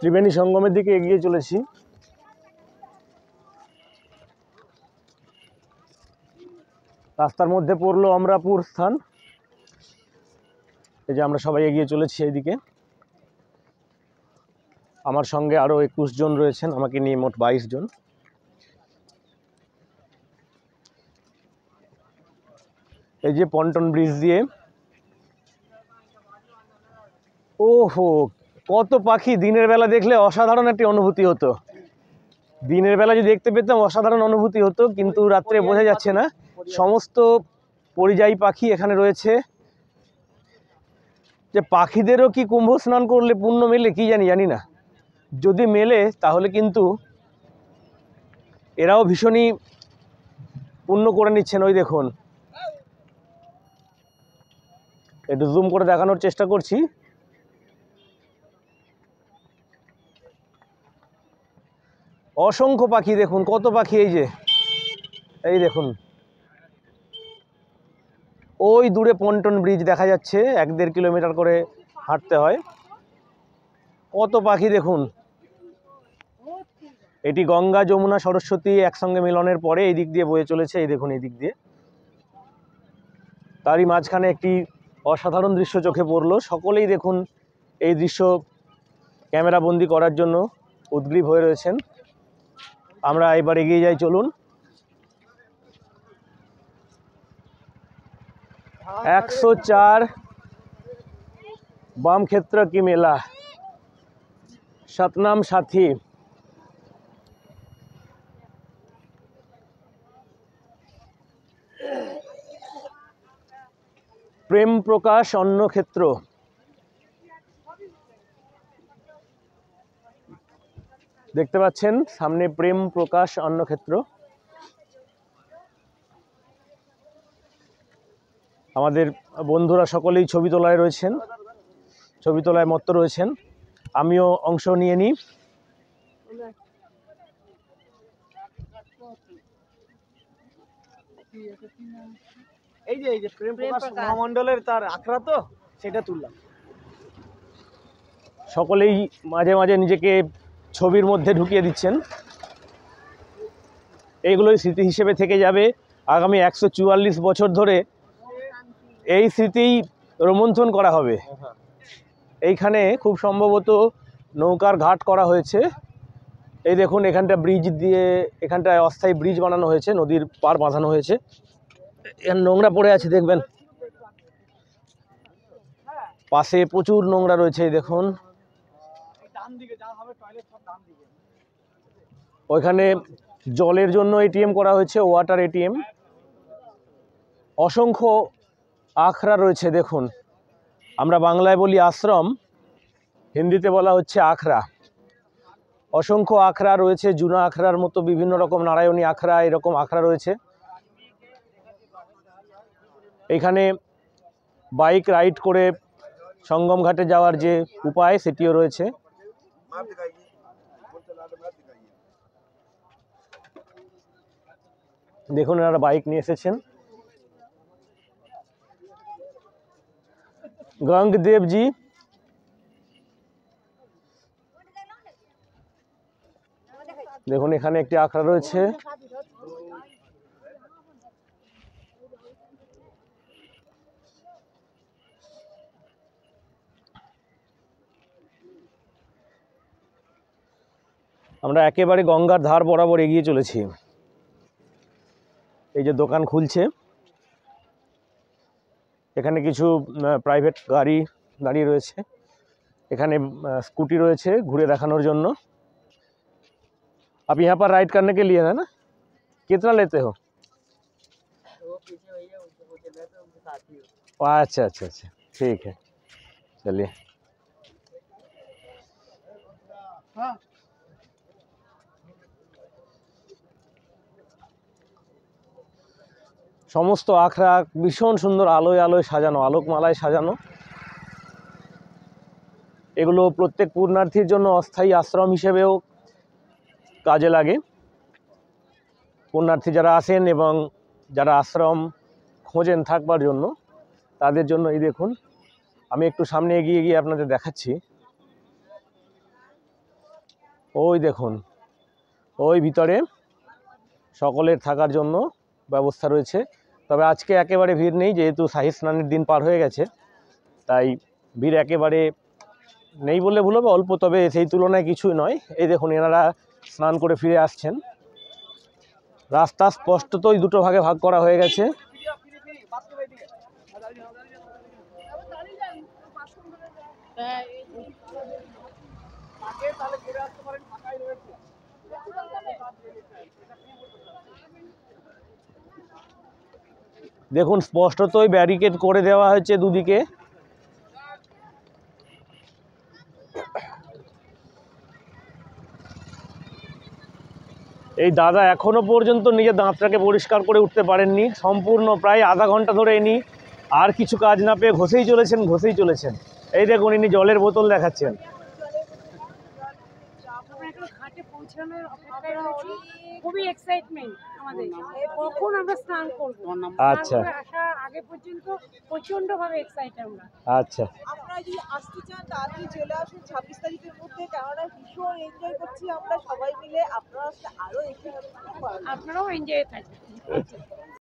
ত্রিবেণী সঙ্গমের দিকে এগিয়ে চলেছি। রাস্তার মধ্যে পড়লো অমরাপুর স্থান। এই যে আমরা সবাই এগিয়ে চলেছি এইদিকে। আমার সঙ্গে আরো 21 জন রয়েছেন, আমাকে নিয়ে মোট 22 জন। এই যে পন্টন ব্রিজ দিয়ে, ওহো কত পাখি! দিনের বেলা দেখলে অসাধারণ একটি অনুভূতি হতো। দিনের বেলা যদি দেখতে পেতাম অসাধারণ অনুভূতি হতো, কিন্তু রাত্রে বোঝা যাচ্ছে না। সমস্ত পরিযায়ী পাখি এখানে রয়েছে। যে পাখিদেরও কি কুম্ভ স্নান করলে পুণ্য মেলে কি জানি না। যদি মেলে তাহলে কিন্তু এরাও ভীষণই পুণ্য করে নিচ্ছেন। ওই দেখুন, একটু জুম করে দেখানোর চেষ্টা করছি। অসংখ্য পাখি, দেখুন কত পাখি। এই দেখুন, ওই দূরে পন্টন ব্রিজ দেখা যাচ্ছে, 1-1.5 কিলোমিটার করে হাঁটতে হয়। কত পাখি দেখুন। এটি গঙ্গা যমুনা সরস্বতী একসঙ্গে মিলনের পরে এই দিক দিয়ে বয়ে চলেছে। এই দেখুন, এই দিক দিয়ে। তারই মাঝখানে একটি অসাধারণ দৃশ্য চোখে পড়লো। সকলেই দেখুন এই দৃশ্য ক্যামেরা বন্দি করার জন্য উদগ্রীব হয়ে রয়েছেন। আমরা এবার এগিয়ে যাই, চলুন। 104 বাম ক্ষেত্র কি মেলা, সতনাম সাথী। প্রেম প্রকাশ অন্য ক্ষেত্র। দেখতে পাচ্ছেন সামনে প্রেম প্রকাশ অন্য ক্ষেত্র। আমাদের বন্ধুরা সকলেই ছবি তোলায় রয়েছেন, ছবি তোলায় মত্ত রয়েছেন। আমিও অংশ নিয়ে নিই। এই যে প্রেম প্রকাশ মহামণ্ডলের তার আখড়া, তো সেটা তুললাম। সকলেই মাঝে মাঝে নিজেকে ছবির মধ্যে ঢুকিয়ে দিচ্ছেন। এইগুলোই স্মৃতি হিসেবে থেকে যাবে আগামী 144 বছর ধরে। এই স্মৃতিই রোমন্থন করা হবে। এইখানে খুব সম্ভবত নৌকার ঘাট করা হয়েছে। এই দেখুন, এখানটা ব্রিজ দিয়ে, এখানটায় অস্থায়ী ব্রিজ বানানো হয়েছে, নদীর পার বাঁধানো হয়েছে। এর নোংরা পড়ে আছে দেখবেন, পাশে প্রচুর নোংরা রয়েছে। এই দেখুন, ওইখানে জলের জন্য এটিএম করা হয়েছে, ওয়াটার এটিএম। অসংখ্য আখড়া রয়েছে দেখুন। আমরা বাংলায় বলি আশ্রম, হিন্দিতে বলা হচ্ছে আখড়া। অসংখ্য আখড়া রয়েছে, জুনা আখড়ার মতো বিভিন্ন রকম, নারায়ণী আখড়া, এরকম আখড়া রয়েছে। এখানে বাইক রাইড করে সঙ্গম ঘাটে যাওয়ার যে উপায় সেটিও রয়েছে। দেখুন, এনারা বাইক নিয়ে এসেছেন। গঙ্গদেবজি, দেখুন এখানে একটি আখড়া রয়েছে। আমরা একেবারে গঙ্গার ধার বরাবর এগিয়ে চলেছি। এই যে দোকান খুলছে, এখানে কিছু প্রাইভেট গাড়ি দাঁড়িয়ে রয়েছে। এখানে স্কুটি রয়েছে ঘুরে দেখানোর জন্য। आप यहाँ पर राइड करने के लिए है ना? कितना लेते हो? अच्छा अच्छा अच्छा, ठीक है, चलिए। সমস্ত আখড়া ভীষণ সুন্দর আলোয় আলোয় সাজানো, আলোকমালায় সাজানো। এগুলো প্রত্যেক পুণ্যার্থীর জন্য অস্থায়ী আশ্রম হিসেবেও কাজে লাগে। পুণ্যার্থী যারা আসেন এবং যারা আশ্রম খোঁজেন থাকবার জন্য, তাদের জন্য এই দেখুন, আমি একটু সামনে এগিয়ে গিয়ে আপনাদের দেখাচ্ছি। ওই দেখুন, ওই ভিতরে সকলের থাকার জন্য ব্যবস্থা রয়েছে। তবে আজকে একেবারে ভিড় নেই, যেহেতু শাহী স্নানের দিন পার হয়ে গেছে, তাই ভিড় একেবারে নেই বললে ভুল হবে, অল্প, তবে সেই তুলনায় কিছুই নয়। এই দেখুন এনারা স্নান করে ফিরে আসছেন। রাস্তা স্পষ্টতই দুটো ভাগে ভাগ করা হয়ে গেছে। দেখুন স্পষ্টতই ব্যারিকেড করে দেওয়া হয়েছে দুদিকে। এই দাদা এখনো পর্যন্ত নিজের দাঁতটাকে পরিষ্কার করে উঠতে পারেননি, সম্পূর্ণ প্রায় আধা ঘন্টা ধরে ইনি আর কিছু কাজ না পেয়ে ঘষেই চলেছেন। এই দেখুন ইনি জলের বোতল দেখাচ্ছেন। খুবই এক্সাইটমেন্ট আমাদের, কখন আমরা স্নান করব। আচ্ছা আগে পর্যন্ত প্রচন্ডভাবে এক্সাইটেড আমরা। আচ্ছা, আপনারা যদি আসতে চান তাড়াতাড়ি চলে আসুন 26 তারিখের মধ্যে, কেননা ভীষণ এনজয় করছি আমরা সবাই মিলে। আপনারা আসলে আরো এনজয় করতে পারবেন। আপনারাও এনজয় থাকবেন।